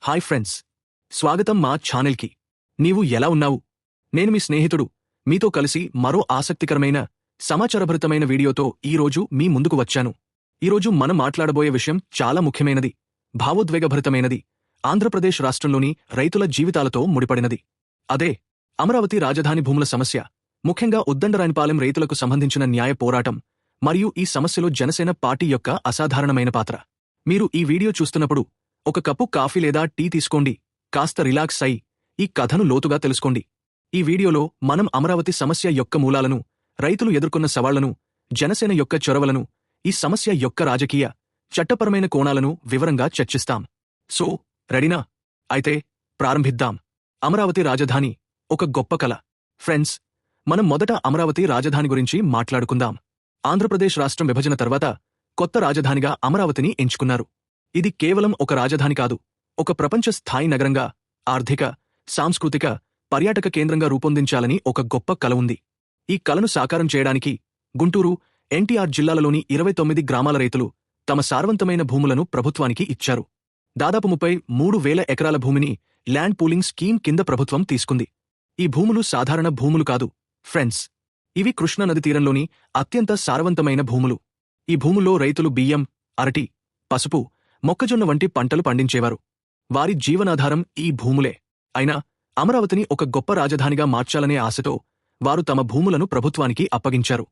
Hi friends, స్వాగతం మా ఛానల్కి. నీవు ఎలా ఉన్నావు? నేను మీ స్నేహితుడు మీతో కలిసి మరో ఆసక్తికరమైన సమాచారభరితమైన వీడియోతో ఈరోజు మీ ముందుకు వచ్చాను. ఈరోజు మనం మాట్లాడబోయే విషయం చాలా ముఖ్యమైనది, భావోద్వేగభరితమైనది, ఆంధ్రప్రదేశ్ రాష్ట్రంలోని రైతుల జీవితాలతో ముడిపడినది. అదే అమరావతి రాజధాని భూముల సమస్య, ముఖ్యంగా ఉద్దండరాయనిపాలెం రైతులకు సంబంధించిన న్యాయ పోరాటం మరియు ఈ సమస్యలో జనసేన పార్టీ యొక్క అసాధారణమైన పాత్ర. మీరు ఈ వీడియో చూస్తున్నప్పుడు ఒక కప్పు కాఫీ లేదా టీ తీసుకోండి, కాస్త రిలాక్స్ అయి ఈ కథను లోతుగా తెలుసుకోండి. ఈ వీడియోలో మనం అమరావతి సమస్య యొక్క మూలాలను, రైతులు ఎదుర్కొన్న సవాళ్లను, జనసేన యొక్క చొరవలను, ఈ సమస్య యొక్క రాజకీయ, చట్టపరమైన కోణాలను వివరంగా చర్చిస్తాం. సో, రెడీనా? అయితే ప్రారంభిద్దాం. అమరావతి రాజధాని ఒక గొప్ప కల. ఫ్రెండ్స్, మనం మొదట అమరావతి రాజధాని గురించి మాట్లాడుకుందాం. ఆంధ్రప్రదేశ్ రాష్ట్రం విభజన తర్వాత కొత్త రాజధానిగా అమరావతిని ఎంచుకున్నారు. ఇది కేవలం ఒక రాజధాని కాదు, ఒక ప్రపంచ స్థాయి నగరంగా, ఆర్థిక, సాంస్కృతిక, పర్యాటక కేంద్రంగా రూపొందించాలని ఒక గొప్ప కల ఉంది. ఈ కలను సాకారం చేయడానికి గుంటూరు, ఎన్టీఆర్ జిల్లాలలోని 29 గ్రామాల రైతులు తమ సారవంతమైన భూములను ప్రభుత్వానికి ఇచ్చారు. దాదాపు 33,000 ఎకరాల భూమిని ల్యాండ్ పూలింగ్ స్కీమ్ కింద ప్రభుత్వం తీసుకుంది. ఈ భూములు సాధారణ భూములు కాదు ఫ్రెండ్స్, ఇవి కృష్ణానది తీరంలోని అత్యంత సారవంతమైన భూములు. ఈ భూముల్లో రైతులు బియ్యం, అరటి, పసుపు, మొక్కజొన్న వంటి పంటలు పండించేవారు. వారి జీవనాధారం ఈ భూములే. అయినా అమరావతిని ఒక గొప్ప రాజధానిగా మార్చాలనే ఆశతో వారు తమ భూములను ప్రభుత్వానికి అప్పగించారు.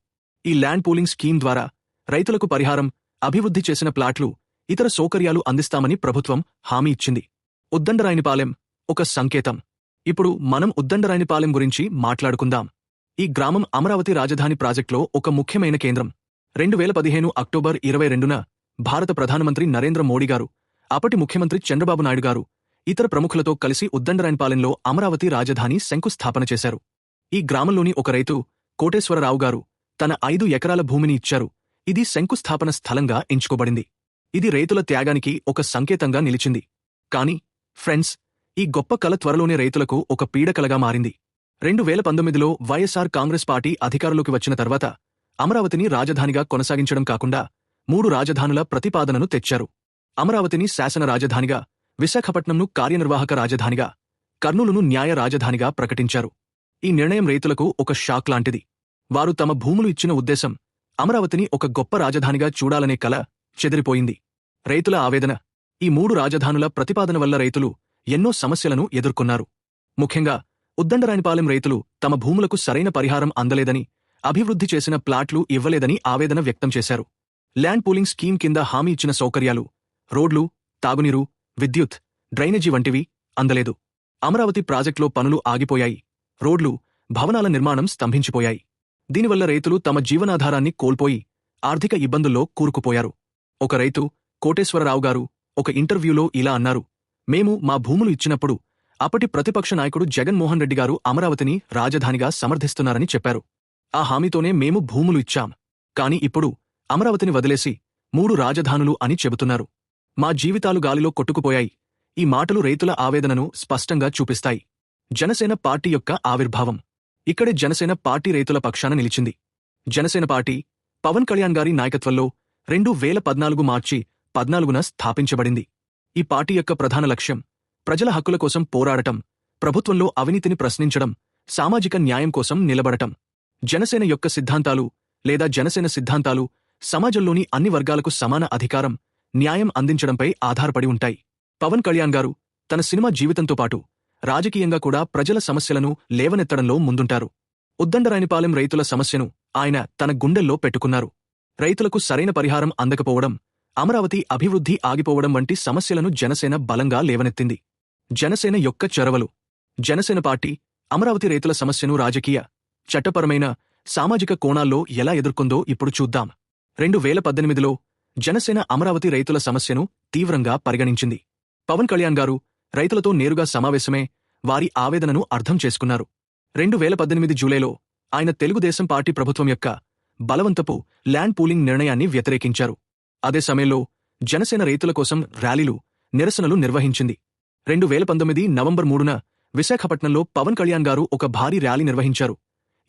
ఈ ల్యాండ్ పూలింగ్ స్కీమ్ ద్వారా రైతులకు పరిహారం, అభివృద్ధి చేసిన ప్లాట్లు, ఇతర సౌకర్యాలు అందిస్తామని ప్రభుత్వం హామీ ఇచ్చింది. ఉద్దండరాయనిపాలెం ఒక సంకేతం. ఇప్పుడు మనం ఉద్దండరాయనిపాలెం గురించి మాట్లాడుకుందాం. ఈ గ్రామం అమరావతి రాజధాని ప్రాజెక్టులో ఒక ముఖ్యమైన కేంద్రం. 2015 అక్టోబర్ 22న భారత ప్రధానమంత్రి నరేంద్ర మోడీ గారు, అప్పటి ముఖ్యమంత్రి చంద్రబాబు నాయుడు గారు, ఇతర ప్రముఖులతో కలిసి ఉద్దండరాయనిపాలెంలో అమరావతి రాజధాని శంకుస్థాపన చేశారు. ఈ గ్రామంలోని ఒక రైతు, కోటేశ్వరరావు గారు, తన 5 ఎకరాల భూమిని ఇచ్చారు. ఇది శంకుస్థాపన స్థలంగా ఎంచుకోబడింది. ఇది రైతుల త్యాగానికి ఒక సంకేతంగా నిలిచింది. కాని ఫ్రెండ్స్, ఈ గొప్ప కల త్వరలోనే రైతులకు ఒక పీడకలగా మారింది. 2019లో వైఎస్ఆర్ కాంగ్రెస్ పార్టీ అధికారంలోకి వచ్చిన తర్వాత అమరావతిని రాజధానిగా కొనసాగించడం కాకుండా 3 రాజధానుల ప్రతిపాదనను తెచ్చారు. అమరావతిని శాసన రాజధానిగా, విశాఖపట్నంను కార్యనిర్వాహక రాజధానిగా, కర్నూలును న్యాయ రాజధానిగా ప్రకటించారు. ఈ నిర్ణయం రైతులకు ఒక షాక్ లాంటిది. వారు తమ భూములు ఇచ్చిన ఉద్దేశం, అమరావతిని ఒక గొప్ప రాజధానిగా చూడాలనే కల చెదిరిపోయింది. రైతుల ఆవేదన. ఈ 3 రాజధానుల ప్రతిపాదన వల్ల రైతులు ఎన్నో సమస్యలను ఎదుర్కొన్నారు. ముఖ్యంగా ఉద్దండరాయనిపాలెం రైతులు తమ భూములకు సరైన పరిహారం అందలేదని, అభివృద్ధి చేసిన ప్లాట్లు ఇవ్వలేదని ఆవేదన వ్యక్తం చేశారు. ల్యాండ్ పూలింగ్ స్కీమ్ కింద హామీ ఇచ్చిన సౌకర్యాలు, రోడ్లు, తాగునీరు, విద్యుత్, డ్రైనేజీ వంటివి అందలేదు. అమరావతి ప్రాజెక్టులో పనులు ఆగిపోయాయి. రోడ్లు, భవనాల నిర్మాణం స్తంభించిపోయాయి. దీనివల్ల రైతులు తమ జీవనాధారాన్ని కోల్పోయి ఆర్థిక ఇబ్బందుల్లో కూరుకుపోయారు. ఒక రైతు, కోటేశ్వరరావు గారు, ఒక ఇంటర్వ్యూలో ఇలా అన్నారు: మేము మా భూములు ఇచ్చినప్పుడు అప్పటి ప్రతిపక్ష నాయకుడు జగన్మోహన్ రెడ్డి గారు అమరావతిని రాజధానిగా సమర్థిస్తున్నారని చెప్పారు. ఆ హామీతోనే మేము భూములు ఇచ్చాం. కాని ఇప్పుడు అమరావతిని వదిలేసి 3 రాజధానులు అని చెబుతున్నారు. మా జీవితాలు గాలిలో కొట్టుకుపోయాయి. ఈ మాటలు రైతుల ఆవేదనను స్పష్టంగా చూపిస్తాయి. జనసేన పార్టీ యొక్క ఆవిర్భావం. ఇక్కడే జనసేన పార్టీ రైతుల పక్షాన నిలిచింది. జనసేన పార్టీ పవన్ కళ్యాణ్ గారి నాయకత్వంలో 2014 మార్చి 14న స్థాపించబడింది. ఈ పార్టీ యొక్క ప్రధాన లక్ష్యం ప్రజల హక్కుల కోసం పోరాడటం, ప్రభుత్వంలో అవినీతిని ప్రశ్నించడం, సామాజిక న్యాయం కోసం నిలబడటం. జనసేన యొక్క సిద్ధాంతాలు లేదా జనసేన సిద్ధాంతాలు సమాజంలోని అన్ని వర్గాలకు సమాన అధికారం, న్యాయం అందించడంపై ఆధారపడి ఉంటాయి. పవన్ కళ్యాణ్ గారు తన సినిమా జీవితంతో పాటు రాజకీయంగా కూడా ప్రజల సమస్యలను లేవనెత్తడంలో ముందుంటారు. ఉద్దండరాయనిపాలెం రైతుల సమస్యను ఆయన తన గుండెల్లో పెట్టుకున్నారు. రైతులకు సరైన పరిహారం అందకపోవడం, అమరావతి అభివృద్ధి ఆగిపోవడం వంటి సమస్యలను జనసేన బలంగా లేవనెత్తింది. జనసేన యొక్క చొరవలు. జనసేన పార్టీ అమరావతి రైతుల సమస్యను రాజకీయ, చట్టపరమైన, సామాజిక కోణాల్లో ఎలా ఎదుర్కొందో ఇప్పుడు చూద్దాం. 2018లో జనసేన అమరావతి రైతుల సమస్యను తీవ్రంగా పరిగణించింది. పవన్ కళ్యాణ్ గారు రైతులతో నేరుగా సమావేశమే వారి ఆవేదనను అర్థం చేసుకున్నారు. 2018 జూలైలో ఆయన తెలుగుదేశం పార్టీ ప్రభుత్వం యొక్క బలవంతపు ల్యాండ్ పూలింగ్ నిర్ణయాన్ని వ్యతిరేకించారు. అదే సమయంలో జనసేన రైతుల కోసం ర్యాలీలు, నిరసనలు నిర్వహించింది. 2019 నవంబర్ 3న విశాఖపట్నంలో పవన్ కళ్యాణ్ గారు ఒక భారీ ర్యాలీ నిర్వహించారు.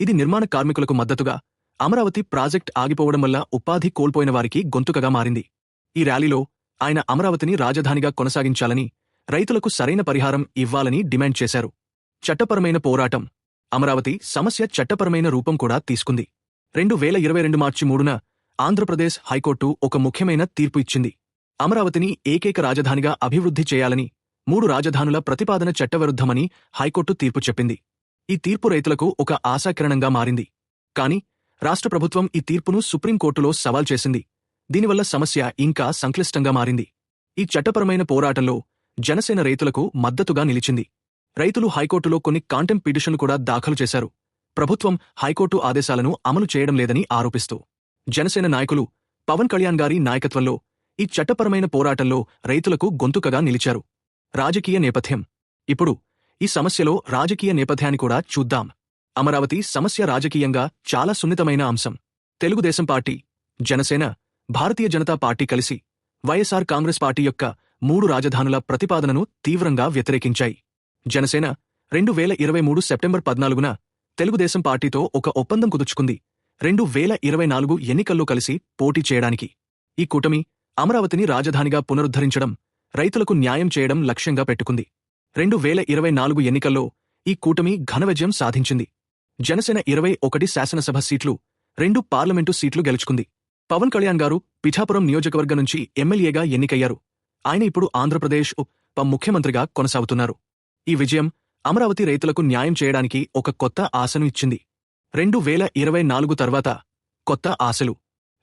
ఇది నిర్మాణ కార్మికులకు మద్దతుగా, అమరావతి ప్రాజెక్ట్ ఆగిపోవడం వల్ల ఉపాధి కోల్పోయిన వారికి గొంతుకగా మారింది. ఈ ర్యాలీలో ఆయన అమరావతిని రాజధానిగా కొనసాగించాలని, రైతులకు సరైన పరిహారం ఇవ్వాలని డిమాండ్ చేశారు. చట్టపరమైన పోరాటం. అమరావతి సమస్య చట్టపరమైన రూపం కూడా తీసుకుంది. 2022 మార్చి 3న ఆంధ్రప్రదేశ్ హైకోర్టు ఒక ముఖ్యమైన తీర్పు ఇచ్చింది. అమరావతిని ఏకైక రాజధానిగా అభివృద్ధి చేయాలని 3 రాజధానుల ప్రతిపాదన చట్టవిరుద్ధమని హైకోర్టు తీర్పు చెప్పింది. ఈ తీర్పు రైతులకు ఒక ఆశాకిరణంగా మారింది. కాని రాష్ట్ర ప్రభుత్వం ఈ తీర్పును సుప్రీంకోర్టులో సవాల్ చేసింది. దీనివల్ల సమస్య ఇంకా సంక్లిష్టంగా మారింది. ఈ చట్టపరమైన పోరాటంలో జనసేన రైతులకు మద్దతుగా నిలిచింది. రైతులు హైకోర్టులో కొన్ని కాంటెంప్ట్ పిటిషన్లు కూడా దాఖలు చేశారు. ప్రభుత్వం హైకోర్టు ఆదేశాలను అమలు చేయడం లేదని ఆరోపిస్తూ జనసేన నాయకులు పవన్ కళ్యాణ్ గారి నాయకత్వంలో ఈ చట్టపరమైన పోరాటంలో రైతులకు గొంతుకగా నిలిచారు. రాజకీయ నేపథ్యం. ఇప్పుడు ఈ సమస్యలో రాజకీయ నేపథ్యాన్ని కూడా చూద్దాం. అమరావతి సమస్య రాజకీయంగా చాలా సున్నితమైన అంశం. తెలుగుదేశం పార్టీ, జనసేన, భారతీయ జనతా పార్టీ కలిసి వైఎస్ఆర్ కాంగ్రెస్ పార్టీ యొక్క 3 రాజధానుల ప్రతిపాదనను తీవ్రంగా వ్యతిరేకించాయి. జనసేన 2023 సెప్టెంబర్ 14న తెలుగుదేశం పార్టీతో ఒక ఒప్పందం కుదుర్చుకుంది. 2024 ఎన్నికల్లో కలిసి పోటీ చేయడానికి. ఈ కూటమి అమరావతిని రాజధానిగా పునరుద్ధరించడం, రైతులకు న్యాయం చేయడం లక్ష్యంగా పెట్టుకుంది. 2024 ఎన్నికల్లో ఈ కూటమి ఘన విజయం సాధించింది. జనసేన 21 శాసనసభ సీట్లు, 2 పార్లమెంటు సీట్లు గెలుచుకుంది. పవన్ కళ్యాణ్ గారు పిఠాపురం నియోజకవర్గం నుంచి ఎమ్మెల్యేగా ఎన్నికయ్యారు. ఆయన ఇప్పుడు ఆంధ్రప్రదేశ్ ఉప ముఖ్యమంత్రిగా కొనసాగుతున్నారు. ఈ విజయం అమరావతి రైతులకు న్యాయం చేయడానికి ఒక కొత్త ఆశను ఇచ్చింది. 2024 తర్వాత కొత్త ఆశలు.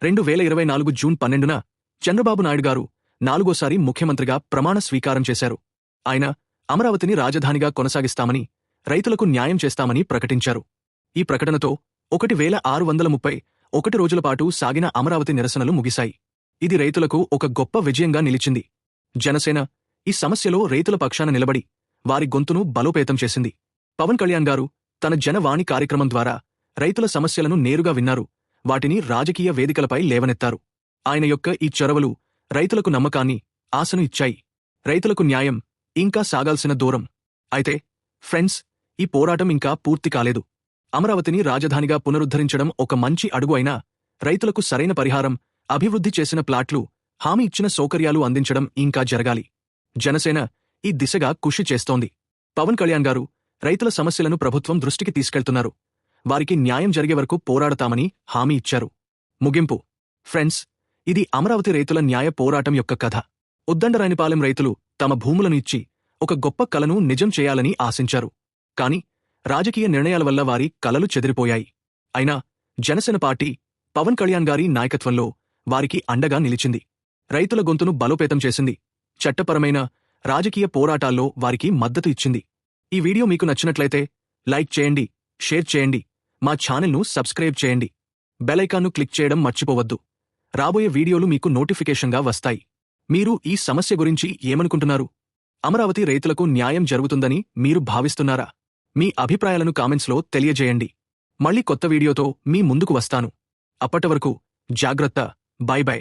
2024 జూన్ 12న చంద్రబాబు నాయుడు గారు 4గోసారి ముఖ్యమంత్రిగా ప్రమాణ స్వీకారం చేశారు. ఆయన అమరావతిని రాజధానిగా కొనసాగిస్తామని, రైతులకు న్యాయం చేస్తామని ప్రకటించారు. ఈ ప్రకటనతో 1631 రోజుల పాటు సాగిన అమరావతి నిరసనలు ముగిశాయి. ఇది రైతులకు ఒక గొప్ప విజయంగా నిలిచింది. జనసేన ఈ సమస్యలో రైతుల పక్షాన నిలబడి వారి గొంతును బలోపేతం చేసింది. పవన్ కళ్యాణ్ గారు తన జనవాణి కార్యక్రమం ద్వారా రైతుల సమస్యలను నేరుగా విన్నారు, వాటిని రాజకీయ వేదికలపై లేవనెత్తారు. ఆయన యొక్క ఈ చొరవలు రైతులకు నమ్మకాన్ని, ఆశను ఇచ్చాయి. రైతులకు న్యాయం ఇంకా సాగాల్సిన దూరం. అయితే ఫ్రెండ్స్, ఈ పోరాటం ఇంకా పూర్తి కాలేదు. అమరావతిని రాజధానిగా పునరుద్ధరించడం ఒక మంచి అడుగు అయినా, రైతులకు సరైన పరిహారం, అభివృద్ధి చేసిన ప్లాట్లు, హామీ ఇచ్చిన సౌకర్యాలు అందించడం ఇంకా జరగాలి. జనసేన ఈ దిశగా కృషి చేస్తోంది. పవన్ కళ్యాణ్ గారు రైతుల సమస్యలను ప్రభుత్వం దృష్టికి తీసుకెళ్తున్నారు. వారికి న్యాయం జరిగే వరకు పోరాడతామని హామీ ఇచ్చారు. ముగింపు. ఫ్రెండ్స్, ఇది అమరావతి రైతుల న్యాయ పోరాటం యొక్క కథ. ఉద్దండరాయనిపాలెం రైతులు తమ భూములను ఇచ్చి ఒక గొప్ప కలను నిజం చేయాలని ఆశించారు. కాని రాజకీయ నిర్ణయాల వల్ల వారి కలలు చెదిరిపోయాయి. అయినా జనసేన పార్టీ పవన్ కళ్యాణ్ గారి నాయకత్వంలో వారికి అండగా నిలిచింది. రైతుల గొంతును బలోపేతం చేసింది. చట్టపరమైన, రాజకీయ పోరాటాల్లో వారికి మద్దతు ఇచ్చింది. ఈ వీడియో మీకు నచ్చినట్లయితే లైక్ చేయండి, షేర్ చేయండి, మా ఛానల్ను సబ్స్క్రైబ్ చేయండి. బెల్ ఐకాన్ను క్లిక్ చేయడం మర్చిపోవద్దు. రాబోయే వీడియోలు మీకు నోటిఫికేషన్గా వస్తాయి. మీరు ఈ సమస్య గురించి ఏమనుకుంటున్నారు? అమరావతి రైతులకు న్యాయం జరుగుతుందని మీరు భావిస్తున్నారా? మీ అభిప్రాయాలను కామెంట్స్లో తెలియజేయండి. మళ్ళీ కొత్త వీడియోతో మీ ముందుకు వస్తాను. అప్పటివరకు జాగ్రత్త. By by.